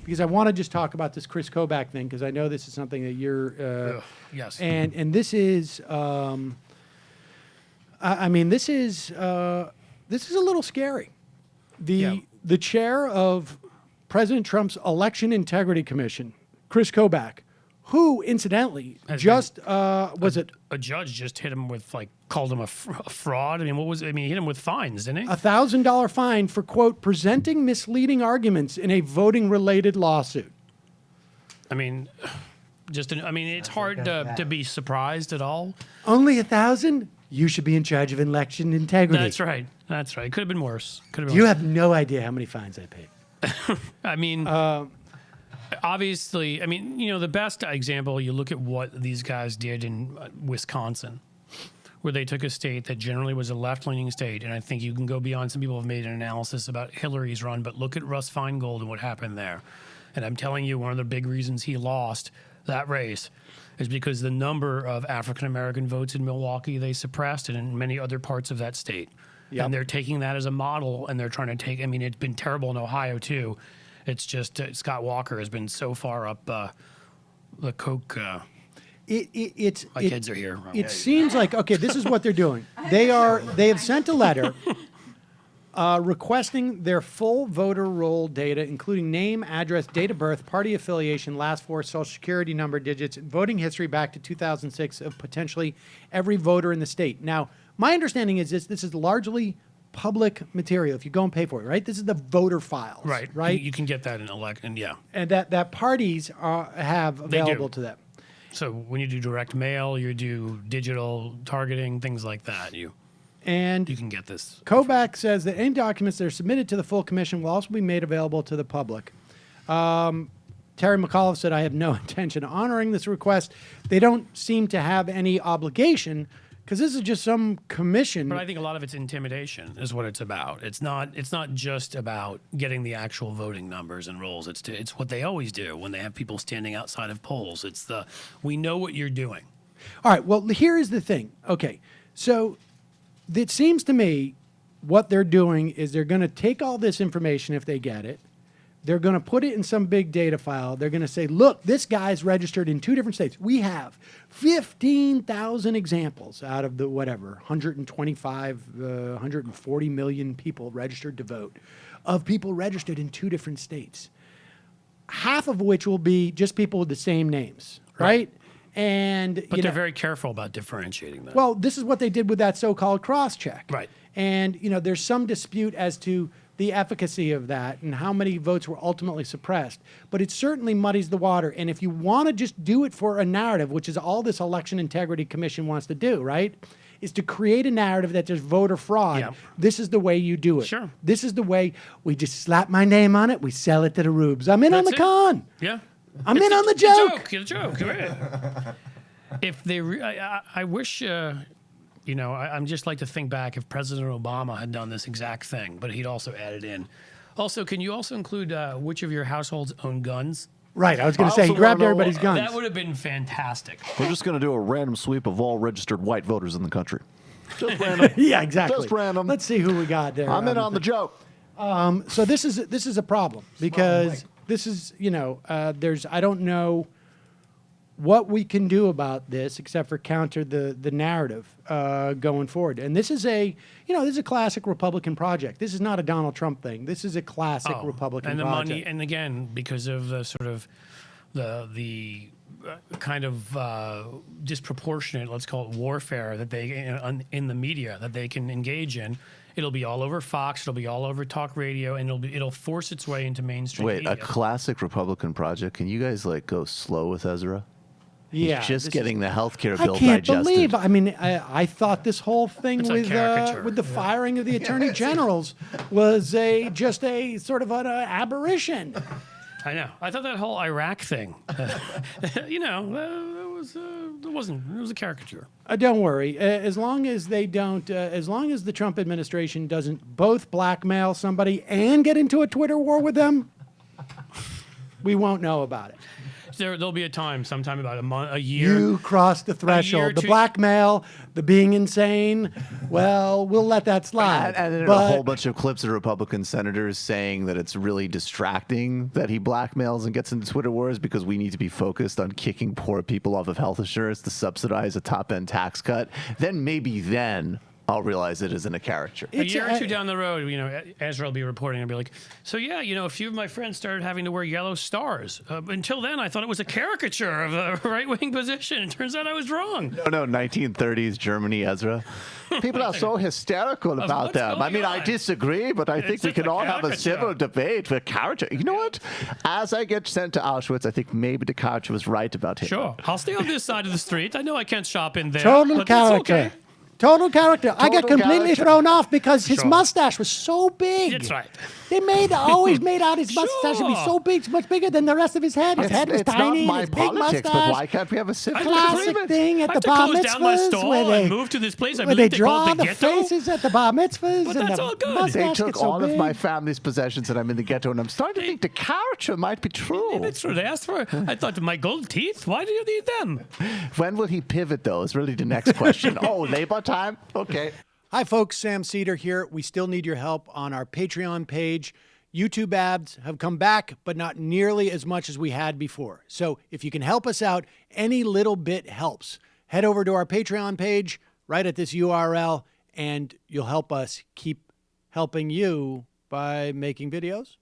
because I want to just talk about this Kris Kobach thing, because I know this is something that you're. Yes. And this is, I mean, this is a little scary. The chair of President Trump's Election Integrity Commission, Kris Kobach, who incidentally a judge just hit him with called him a fraud. I mean, he hit him with fines, didn't he? $1,000 fine for, quote, presenting misleading arguments in a voting related lawsuit. I mean, it's hard to be surprised at all. Only 1,000? You should be in charge of election integrity. That's right. Could have been worse. You have no idea how many fines I paid. I mean, obviously, the best example, you look at what these guys did in Wisconsin, where they took a state that generally was a left-leaning state, and I think you can go beyond. Some people have made an analysis about Hillary's run, but look at Russ Feingold and what happened there. And I'm telling you, one of the big reasons he lost that race is because the number of African-American votes in Milwaukee they suppressed and in many other parts of that state. Yep. And they're taking that as a model, and they're trying to take, it's been terrible in Ohio, too. It's just Scott Walker has been so far up the coke. My kids are here. It seems like, okay, this is what they're doing. They have sent a letter requesting their full voter roll data, including name, address, date of birth, party affiliation, last four social security number digits, and voting history back to 2006 of potentially every voter in the state. Now, my understanding is this is largely public material if you go and pay for it, right? This is the voter files. Right? You can get that in election, yeah. And that parties have available to them. So when you do direct mail, you do digital targeting, things like that, you can get this. Kobach says that any documents that are submitted to the full commission will also be made available to the public. Terry McAuliffe said, I have no intention of honoring this request. They don't seem to have any obligation, because this is just some commission. But I think a lot of it's intimidation is what it's about. It's not just about getting the actual voting numbers and rolls. It's what they always do when they have people standing outside of polls. It's we know what you're doing. All right, well, here is the thing. Okay, so it seems to me what they're doing is they're going to take all this information if they get it. They're going to put it in some big data file. They're going to say, look, this guy's registered in 2 different states. We have 15,000 examples out of the 140 million people registered to vote of people registered in 2 different states, half of which will be just people with the same names, right? But they're very careful about differentiating that. Well, this is what they did with that so-called cross-check. Right. And, there's some dispute as to the efficacy of that and how many votes were ultimately suppressed. But it certainly muddies the water. And if you want to just do it for a narrative, which is all this Election Integrity Commission wants to do, right, is to create a narrative that there's voter fraud. Yep. This is the way you do it. Sure. This is the way we just slap my name on it. We sell it to the rubes. I'm in on the con. Yeah. I'm in on the joke. The joke. Right. If they, I wish, I'm just like to think back if President Obama had done this exact thing, but he'd also added in. Also, can you also include which of your households own guns? Right. I was going to say he grabbed everybody's guns. That would have been fantastic. We're just going to do a random sweep of all registered white voters in the country. Just random. Yeah, exactly. Just random. Let's see who we got there. I'm in on the joke. So this is a problem because this is, I don't know what we can do about this except for counter the narrative going forward. And this is a classic Republican project. This is not a Donald Trump thing. This is a classic Republican and the project. money, and again, because of the sort of the kind of disproportionate, let's call it warfare that they in the media that they can engage in. It'll be all over Fox. It'll be all over talk radio, and it'll force its way into mainstream media. A classic Republican project. Can you guys go slow with Ezra? Yeah, He's just getting the healthcare bill I can't digested. believe. I mean, I thought this whole thing It's with the firing of the attorney generals was just a sort of an aberration. I know. I thought that whole Iraq thing, it was a caricature. Don't worry. As long as they don't, as long as the Trump administration doesn't both blackmail somebody and get into a Twitter war with them, we won't know about it. there'll be a time, sometime about a month, a year. You crossed the threshold. The two- blackmail, the being insane. Well, we'll let that slide. And then a whole bunch of clips of Republican senators saying that it's really distracting that he blackmails and gets into Twitter wars because we need to be focused on kicking poor people off of health insurance to subsidize a top-end tax cut. Then I'll realize it isn't a caricature. A year or two down the road, Ezra will be reporting and be like, so yeah, a few of my friends started having to wear yellow stars. Until then, I thought it was a caricature of a right-wing position. It turns out I was wrong. No, 1930s Germany, Ezra. People are so hysterical about them. I mean, I disagree, but I think we can all have a civil debate for caricature. You know what? As I get sent to Auschwitz, I think maybe the caricature was right about Hitler. Sure. I'll stay on this side of the street. I know I can't shop in there. Total but that's character. okay. Total character. I got completely character. thrown off because his Sure. mustache was so big. That's right. They always made out his mustache to be Sure. so big, much bigger than the rest of his head. His head was It's tiny. not my his big politics, mustache. but why can't we have a civil Classic agreement? thing at I the have to bar close down my mitzvahs stall where they and move to this place. I where they believe they call draw it the the ghetto. faces at the bar mitzvahs. But and that's the all good. mustache They gets took so all of big. my family's possessions, and I'm in the ghetto, and I'm starting to think the caricature might be true. That's true. They asked for. I thought my gold teeth. Why do you need them? When will he pivot, though, is really the next question. Oh, labor time? Okay. Hi, folks. Sam Seder here. We still need your help on our Patreon page. YouTube ads have come back, but not nearly as much as we had before. So if you can help us out, any little bit helps. Head over to our Patreon page right at this URL, and you'll help us keep helping you by making videos